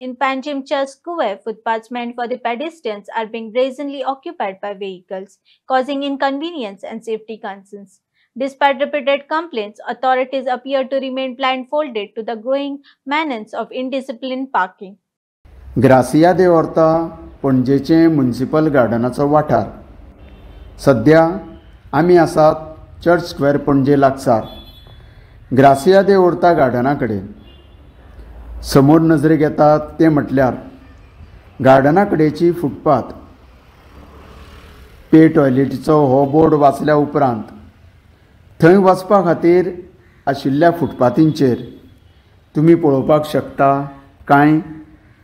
In Panjim Square, footpaths meant for the pedestrians are being brazenly occupied by vehicles, causing inconvenience and safety concerns. Despite repeated complaints, authorities appear to remain blindfolded to the growing menace of indisciplined parking. ग्रासिया दे ओर्ता पणजेचे municipal गार्डनाचो वाठार. सध्या आमी आसात church square पणजे लागसार ग्रासिया दे ओर्ता गार्डना कडेन. समोर नजरेक येतात ते म्हटल्यार गार्डना कडेची फुटपाथ. पे टॉयलेटीचो हो बोर्ड वाचल्या उपरांत थंय वचपा खातीर आशिल्ल्या फुटपाथींचेर तुमी पळोवपाक शकता कांय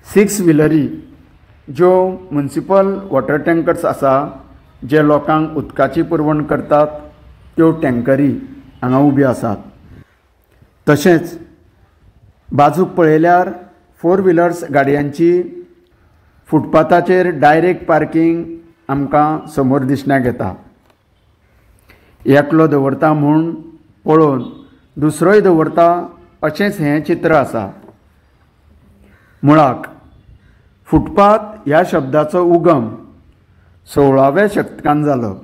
6 व्हिलरी ज्यो म्युनिसिपल वॉटर टँकर्स आसा जे लोकांक उदकाची पुरवण करतात त्यो टँकरी हांगा उब्यो आसात. तशेंच बाजूक पळयल्यार 4 व्हिलर्स गाडयांची फुटपाथाचेर डायरेक्ट पार्किंग आमकां समोर दिसण्याक येता. एकलो दवरता म्हूण पळोवन दुसरोय दवरता अशेंच हें चित्र आसा. मुळाक फुटपाथ ह्या शब्दाचो उगम 16व्या शतकांत जालो.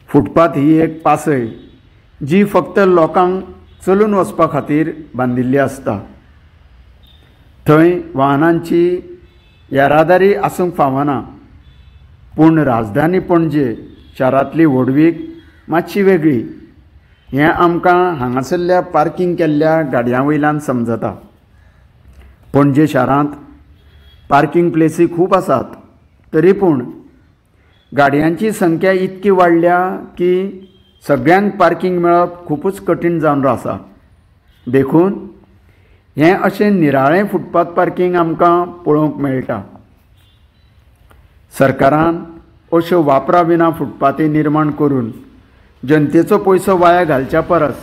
फुटपाथ ही एक पासय जी फक्त लोकांक चलून वचपा खातीर बांदिल्ली आसता. थंय वाहनांची येरादारी आसूंक फावना. पूण राजधानी पणजे शारांतली व्हडवीक मातशी वेगळी हें आमकां हांगासरल्या पार्किंग केल्ल्या गाडयां वयल्यान समजता. पणजे शारांत पार्किंग प्लेसी खूब आसात, तरी पूण गाडयांची संख्या इतकी वाडल्या की सगळ्यांक पार्किंग मेळप खूबच कठीण जावन आसा. देखून हें अशें निराळें फुटपाथ पार्किंग आमकां पळोवंक मेळटा. सरकारान अश्यो वापरा विना फुटपाथी निर्माण करून जनतेचो पयसो वाया घालच्या परस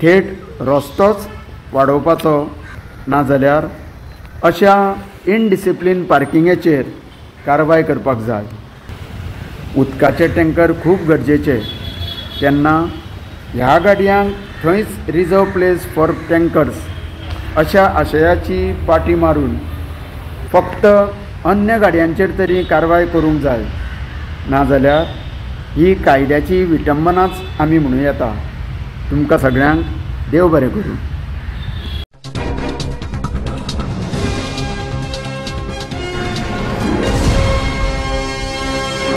थेट रस्तोच वाडोवपाचो, नाजाल्यार अशा इनडिसिप्लीन पार्किंगेचेर कारवाय करपाक जाय. उदकाचे टँकर खूब गरजेचे, तेन्ना ह्या गाडयांक थंयच रिजर्व प्लेस फॉर टँकर्स अशा आशयाची पाटी मारून फक्त अन्य गाडयांचेर तरी कारवाय करूंक जाय. नाजाल्यार ही कायद्याची विटंबनाच आमी म्हणूं येता. तुमकां सगळ्यांक देव बरें करूं.